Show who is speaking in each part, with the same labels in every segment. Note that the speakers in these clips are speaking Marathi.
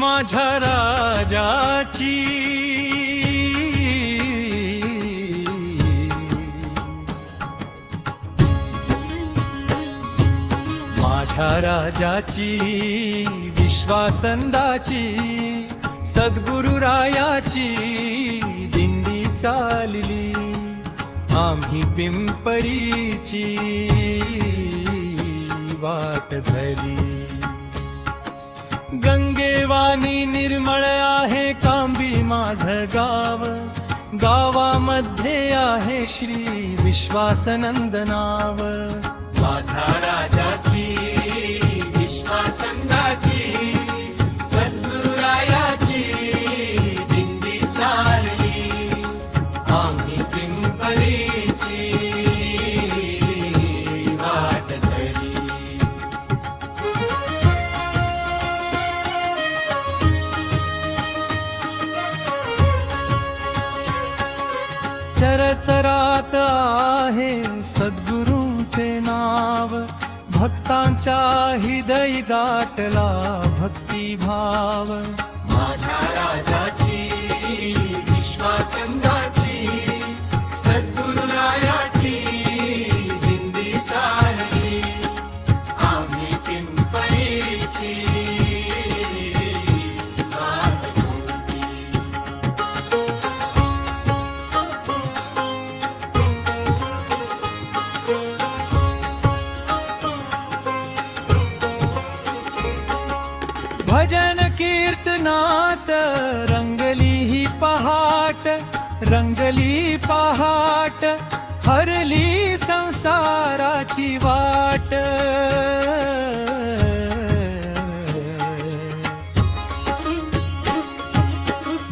Speaker 1: माझ्या राजाची माझ्या राजाची विश्वासंदाची सद्गुरुरायाची दिंडी चालली आम्ही पिंपरीची वाट धरली गंगेवानी निर्मळ आहे कांबी माझं गाव गावामध्ये आहे श्री विश्वासनंद नाव माझ्या राजाची विश्वासंदाची सद्गुरुरायाची दिंडी चालली आम्ही पिंपरीची वाट धरली चरचरात आहे सद्गुरूंचे नाव भक्तांच्या हृदय दाटला भक्तिभाव माझ्या राजाची विश्वासंदाची सद्गुरुरायाची दिंडी चालली आम्ही पिंपरीची वाट धरली भजन कीर्तनात रंगली ही पहाट हरली संसाराची वाट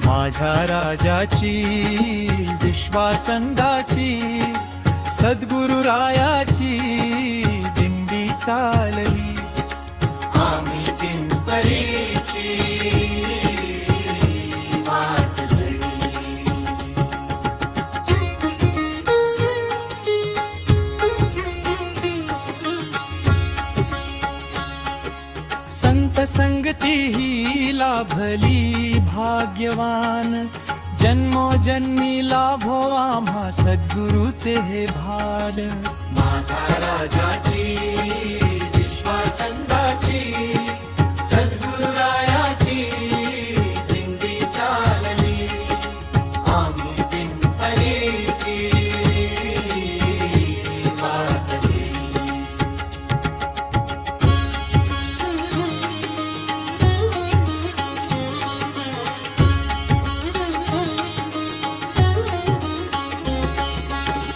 Speaker 1: माझ्या राजाची विश्वासंदाची सद्गुरुरायाची दिंडी चालली आम्ही पिंपरीची वाट धरली संत संगती ही लाभली भाग्यवान जन्मोजन्मी लाभो आम्हा सद्गुरूचे हे भान माझ्या राजाची विश्वासंदाची सद्गुरुरायाची दिंडी चालली आम्ही पिंपरीची वाट धरली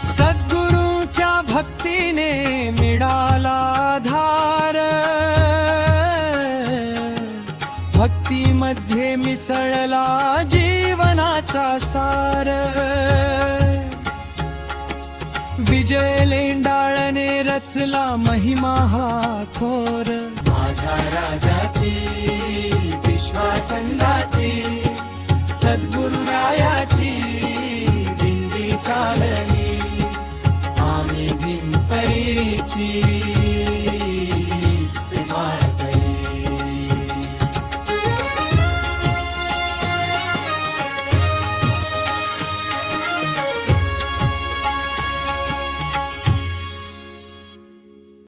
Speaker 1: सद्गुरूच्या भक्तीने मिळाला धार भक्तीमध्ये मिसळला जीवनाचा सार विजय लेंडाळने रचला महिमा हा थोर माझ्या राजाची विश्वासंदाची सद्गुरुरायाची दिंडी चालली आम्ही पिंपरीची